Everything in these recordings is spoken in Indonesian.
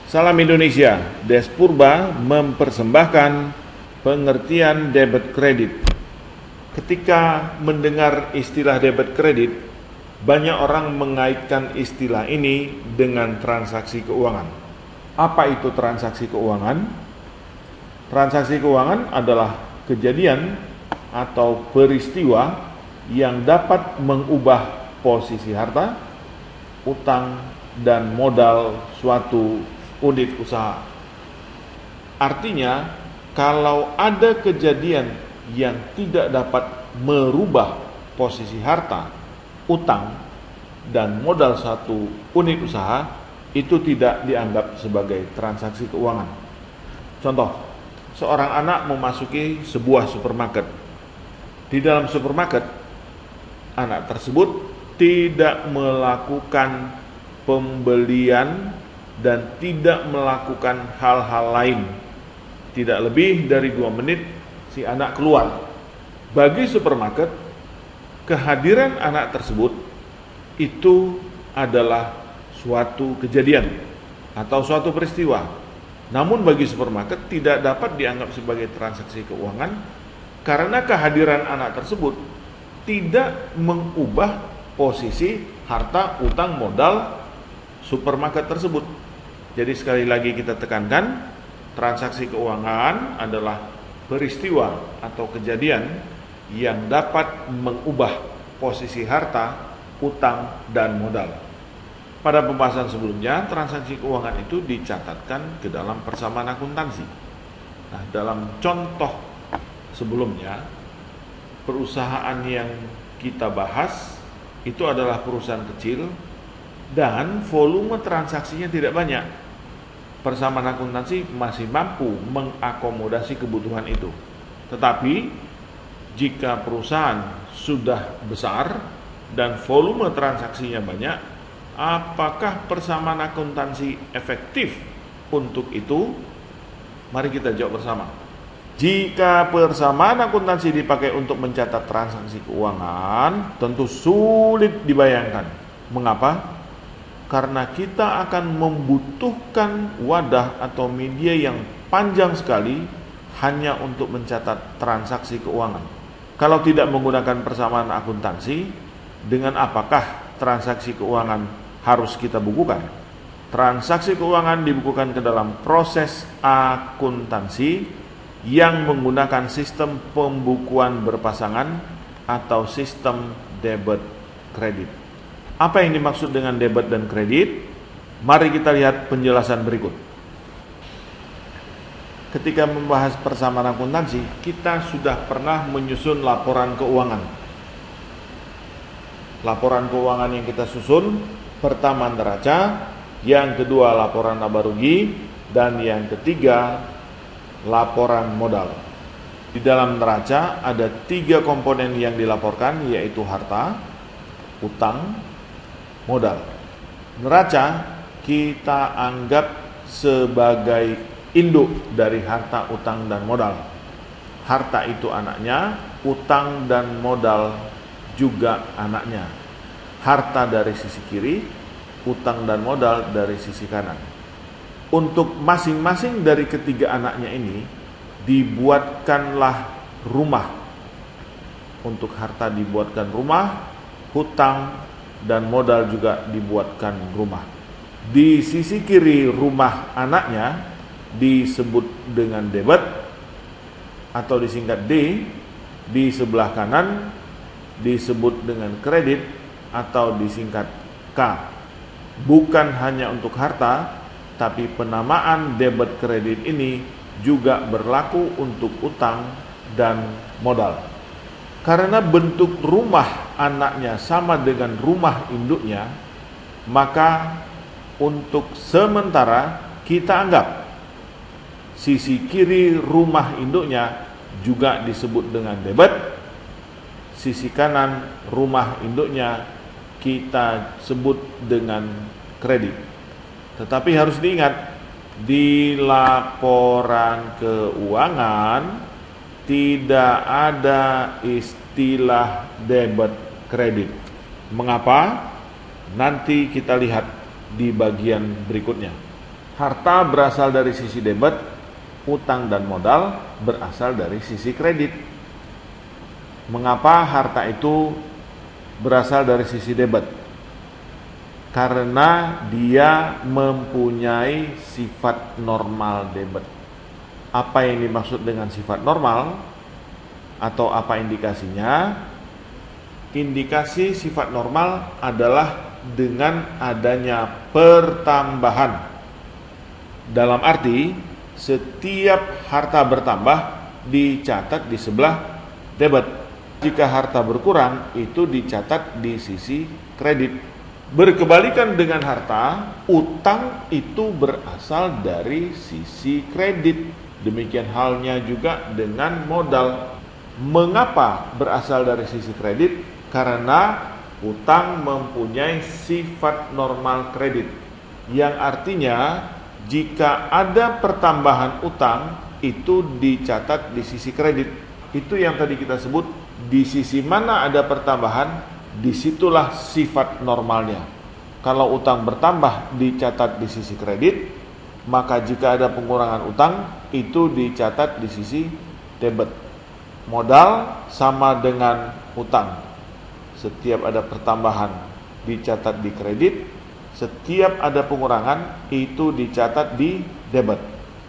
Salam Indonesia, Des Purba mempersembahkan pengertian debit kredit. Ketika mendengar istilah debit kredit, banyak orang mengaitkan istilah ini dengan transaksi keuangan. Apa itu transaksi keuangan? Transaksi keuangan adalah kejadian atau peristiwa yang dapat mengubah posisi harta, utang, dan modal suatu unit usaha. Artinya, kalau ada kejadian yang tidak dapat merubah posisi harta, utang, dan modal suatu unit usaha, itu tidak dianggap sebagai transaksi keuangan. Contoh, seorang anak memasuki sebuah supermarket. Di dalam supermarket, anak tersebut tidak melakukan pembelian dan tidak melakukan hal-hal lain. Tidak lebih dari 2 menit si anak keluar. Bagi supermarket, kehadiran anak tersebut itu adalah suatu kejadian atau suatu peristiwa. Namun bagi supermarket tidak dapat dianggap sebagai transaksi keuangan karena kehadiran anak tersebut tidak mengubah posisi harta, utang, modal supermarket tersebut. Jadi sekali lagi kita tekankan, transaksi keuangan adalah peristiwa atau kejadian yang dapat mengubah posisi harta, utang, dan modal. Pada pembahasan sebelumnya, transaksi keuangan itu dicatatkan ke dalam persamaan akuntansi. Nah, dalam contoh sebelumnya, perusahaan yang kita bahas itu adalah perusahaan kecil dan volume transaksinya tidak banyak. Persamaan akuntansi masih mampu mengakomodasi kebutuhan itu. Tetapi jika perusahaan sudah besar dan volume transaksinya banyak, apakah persamaan akuntansi efektif untuk itu? Mari kita jawab bersama. Jika persamaan akuntansi dipakai untuk mencatat transaksi keuangan, tentu sulit dibayangkan. Mengapa? Karena kita akan membutuhkan wadah atau media yang panjang sekali hanya untuk mencatat transaksi keuangan. Kalau tidak menggunakan persamaan akuntansi, dengan apakah transaksi keuangan harus kita bukukan? Transaksi keuangan dibukukan ke dalam proses akuntansi yang menggunakan sistem pembukuan berpasangan atau sistem debit kredit. Apa yang dimaksud dengan debit dan kredit? Mari kita lihat penjelasan berikut. Ketika membahas persamaan akuntansi, kita sudah pernah menyusun laporan keuangan. Laporan keuangan yang kita susun, pertama neraca, yang kedua laporan laba rugi, dan yang ketiga laporan modal. Di dalam neraca ada 3 komponen yang dilaporkan, yaitu harta, utang, modal. Neraca kita anggap sebagai induk dari harta, utang, dan modal. Harta itu anaknya, utang dan modal juga anaknya. Harta dari sisi kiri, utang dan modal dari sisi kanan. Untuk masing-masing dari ketiga anaknya ini dibuatkanlah rumah. Untuk harta dibuatkan rumah, hutang dan modal juga dibuatkan rumah. Di sisi kiri rumah anaknya disebut dengan debit atau disingkat D. Di sebelah kanan disebut dengan kredit atau disingkat K. Bukan hanya untuk harta, tapi penamaan debit kredit ini juga berlaku untuk utang dan modal. Karena bentuk rumah anaknya sama dengan rumah induknya, maka untuk sementara kita anggap sisi kiri rumah induknya juga disebut dengan debit, sisi kanan rumah induknya kita sebut dengan kredit. Tetapi harus diingat, di laporan keuangan tidak ada istilah debit kredit. Mengapa? Nanti kita lihat di bagian berikutnya. Harta berasal dari sisi debit, utang dan modal berasal dari sisi kredit. Mengapa harta itu berasal dari sisi debit? Karena dia mempunyai sifat normal debit. Apa yang dimaksud dengan sifat normal? Atau apa indikasinya? Indikasi sifat normal adalah dengan adanya pertambahan. Dalam arti, setiap harta bertambah dicatat di sebelah debit. Jika harta berkurang, itu dicatat di sisi kredit. Berkebalikan dengan harta, utang itu berasal dari sisi kredit. Demikian halnya juga dengan modal. Mengapa berasal dari sisi kredit? Karena utang mempunyai sifat normal kredit, yang artinya jika ada pertambahan utang, itu dicatat di sisi kredit. Itu yang tadi kita sebut, di sisi mana ada pertambahan, disitulah sifat normalnya. Kalau utang bertambah dicatat di sisi kredit, maka jika ada pengurangan utang, itu dicatat di sisi debit. Modal sama dengan utang. Setiap ada pertambahan dicatat di kredit, setiap ada pengurangan itu dicatat di debit.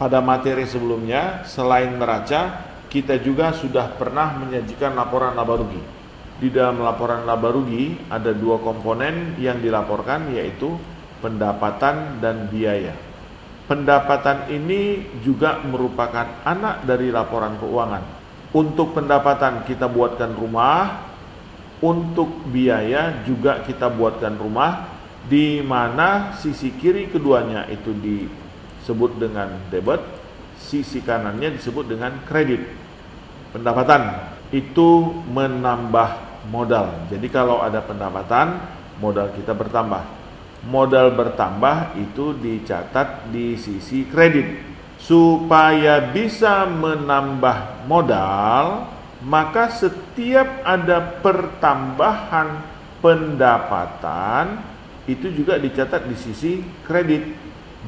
Pada materi sebelumnya, selain neraca, kita juga sudah pernah menyajikan laporan laba rugi. Di dalam laporan laba rugi ada dua komponen yang dilaporkan, yaitu pendapatan dan biaya. Pendapatan ini juga merupakan anak dari laporan keuangan. Untuk pendapatan kita buatkan rumah, untuk biaya juga kita buatkan rumah, di mana sisi kiri keduanya itu disebut dengan debit, sisi kanannya disebut dengan kredit. Pendapatan itu menambah modal. Jadi kalau ada pendapatan, modal kita bertambah. Modal bertambah itu dicatat di sisi kredit. Supaya bisa menambah modal, maka setiap ada pertambahan pendapatan itu juga dicatat di sisi kredit,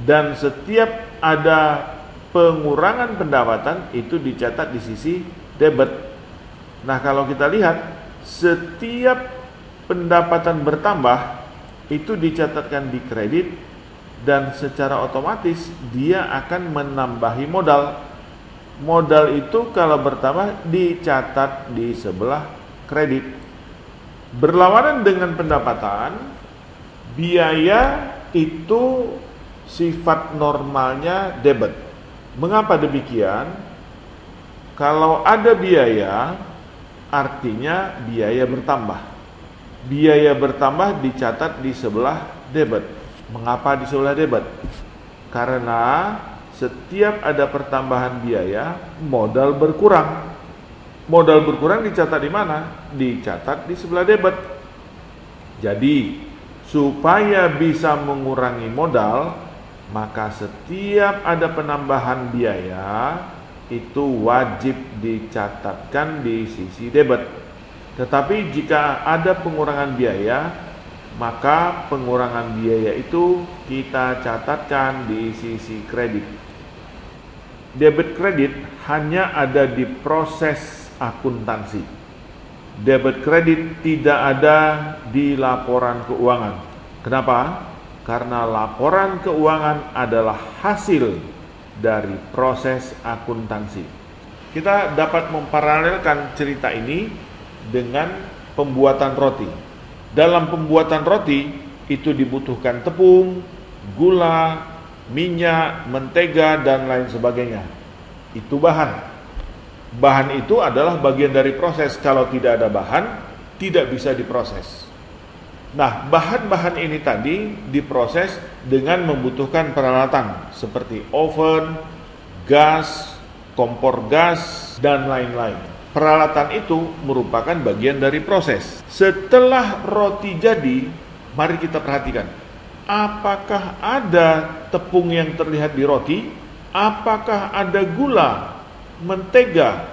dan setiap ada pengurangan pendapatan itu dicatat di sisi debit. Nah, kalau kita lihat, setiap pendapatan bertambah itu dicatatkan di kredit, dan secara otomatis dia akan menambahi modal. Modal itu kalau bertambah dicatat di sebelah kredit. Berlawanan dengan pendapatan, biaya itu sifat normalnya debit. Mengapa demikian? Kalau ada biaya, artinya biaya bertambah. Biaya bertambah dicatat di sebelah debit. Mengapa di sebelah debit? Karena setiap ada pertambahan biaya, modal berkurang. Modal berkurang dicatat di mana? Dicatat di sebelah debit. Jadi, supaya bisa mengurangi modal, maka setiap ada penambahan biaya itu wajib dicatatkan di sisi debit. Tetapi jika ada pengurangan biaya, maka pengurangan biaya itu kita catatkan di sisi kredit. Debit kredit hanya ada di proses akuntansi. Debit kredit tidak ada di laporan keuangan. Kenapa? Karena laporan keuangan adalah hasil dari proses akuntansi. Kita dapat memparalelkan cerita ini dengan pembuatan roti. Dalam pembuatan roti itu dibutuhkan tepung, gula, minyak, mentega, dan lain sebagainya. Itu bahan. Bahan itu adalah bagian dari proses. Kalau tidak ada bahan, tidak bisa diproses. Nah, bahan-bahan ini tadi diproses dengan membutuhkan peralatan seperti oven, gas, kompor gas, dan lain-lain. Peralatan itu merupakan bagian dari proses. Setelah roti jadi, mari kita perhatikan. Apakah ada tepung yang terlihat di roti? Apakah ada gula, mentega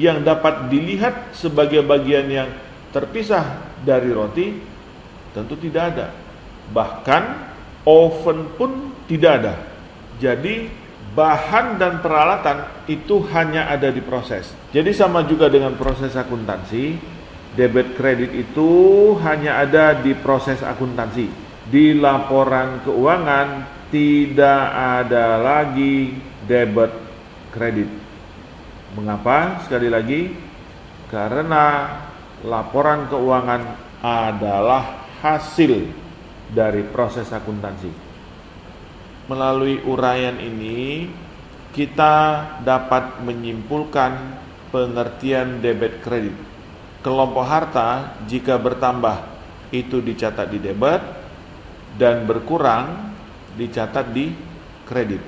yang dapat dilihat sebagai bagian yang terpisah dari roti? Tentu tidak ada. Bahkan oven pun tidak ada. Jadi bahan dan peralatan itu hanya ada di proses. Jadi sama juga dengan proses akuntansi, debit kredit itu hanya ada di proses akuntansi. Di laporan keuangan tidak ada lagi debit kredit. Mengapa? Sekali lagi, karena laporan keuangan adalah hasil dari proses akuntansi. Melalui uraian ini, kita dapat menyimpulkan pengertian debit kredit. Kelompok harta jika bertambah itu dicatat di debit dan berkurang dicatat di kredit.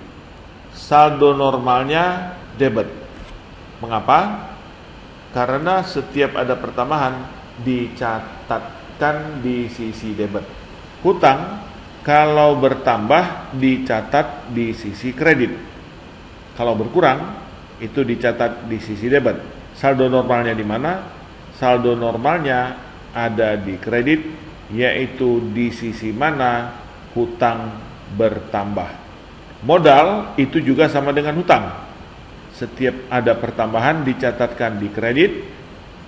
Saldo normalnya debit. Mengapa? Karena setiap ada pertambahan dicatatkan di sisi debit. Hutang kalau bertambah dicatat di sisi kredit. Kalau berkurang itu dicatat di sisi debit. Saldo normalnya di mana? Saldo normalnya ada di kredit, yaitu di sisi mana hutang bertambah. Modal itu juga sama dengan hutang. Setiap ada pertambahan dicatatkan di kredit,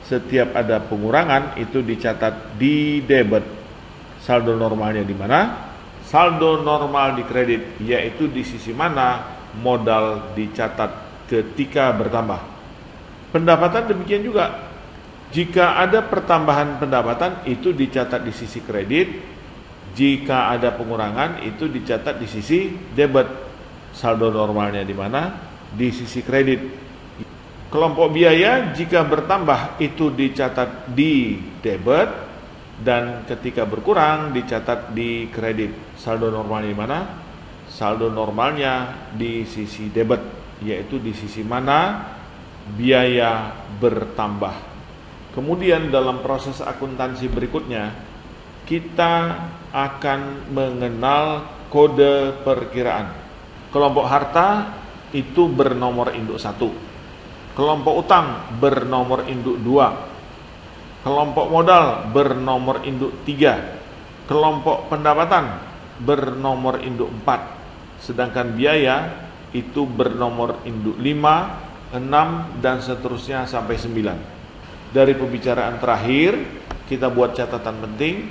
setiap ada pengurangan itu dicatat di debit. Saldo normalnya di mana? Saldo normal di kredit, yaitu di sisi mana modal dicatat ketika bertambah. Pendapatan demikian juga. Jika ada pertambahan pendapatan itu dicatat di sisi kredit, jika ada pengurangan itu dicatat di sisi debit. Saldo normalnya di mana? Di sisi kredit. Kelompok biaya jika bertambah itu dicatat di debit, dan ketika berkurang dicatat di kredit. Saldo normalnya di mana? Saldo normalnya di sisi debit, yaitu di sisi mana biaya bertambah. Kemudian dalam proses akuntansi berikutnya, kita akan mengenal kode perkiraan. Kelompok harta itu bernomor induk 1. Kelompok utang bernomor induk 2. Kelompok modal bernomor induk 3. Kelompok pendapatan bernomor induk 4. Sedangkan biaya itu bernomor induk 5, 6, dan seterusnya sampai 9. Dari pembicaraan terakhir, kita buat catatan penting.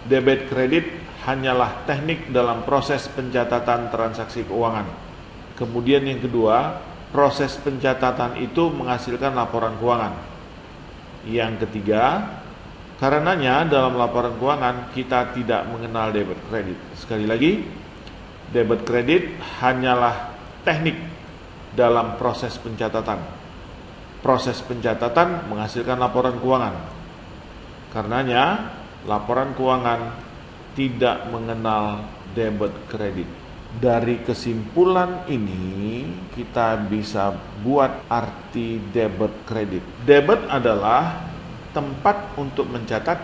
Debit kredit hanyalah teknik dalam proses pencatatan transaksi keuangan. Kemudian yang kedua, proses pencatatan itu menghasilkan laporan keuangan. Yang ketiga, karenanya dalam laporan keuangan kita tidak mengenal debit kredit. Sekali lagi, debit kredit hanyalah teknik dalam proses pencatatan. Proses pencatatan menghasilkan laporan keuangan. Karenanya, laporan keuangan tidak mengenal debit kredit. Dari kesimpulan ini kita bisa buat arti debit kredit. Debit adalah tempat untuk mencatat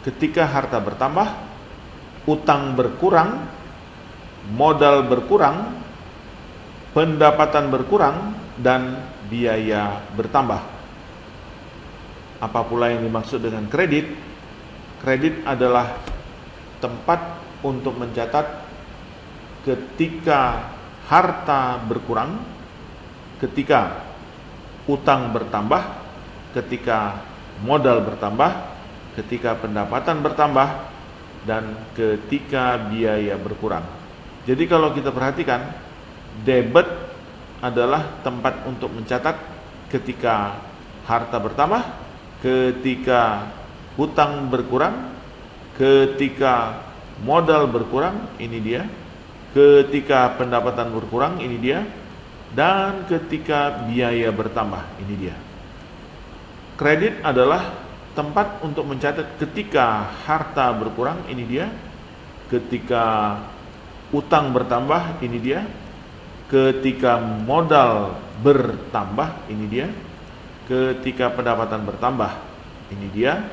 ketika harta bertambah, utang berkurang, modal berkurang, pendapatan berkurang, dan biaya bertambah. Apa pula yang dimaksud dengan kredit? Kredit adalah tempat untuk mencatat ketika harta berkurang, ketika utang bertambah, ketika modal bertambah, ketika pendapatan bertambah, dan ketika biaya berkurang. Jadi kalau kita perhatikan, debit adalah tempat untuk mencatat ketika harta bertambah, ketika hutang berkurang, ketika modal berkurang, ini dia. Ketika pendapatan berkurang, ini dia. Dan ketika biaya bertambah, ini dia. Kredit adalah tempat untuk mencatat ketika harta berkurang, ini dia. Ketika utang bertambah, ini dia. Ketika modal bertambah, ini dia. Ketika pendapatan bertambah, ini dia.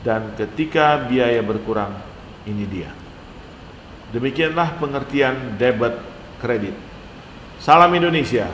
Dan ketika biaya berkurang, ini dia. Demikianlah pengertian debit kredit. Salam Indonesia.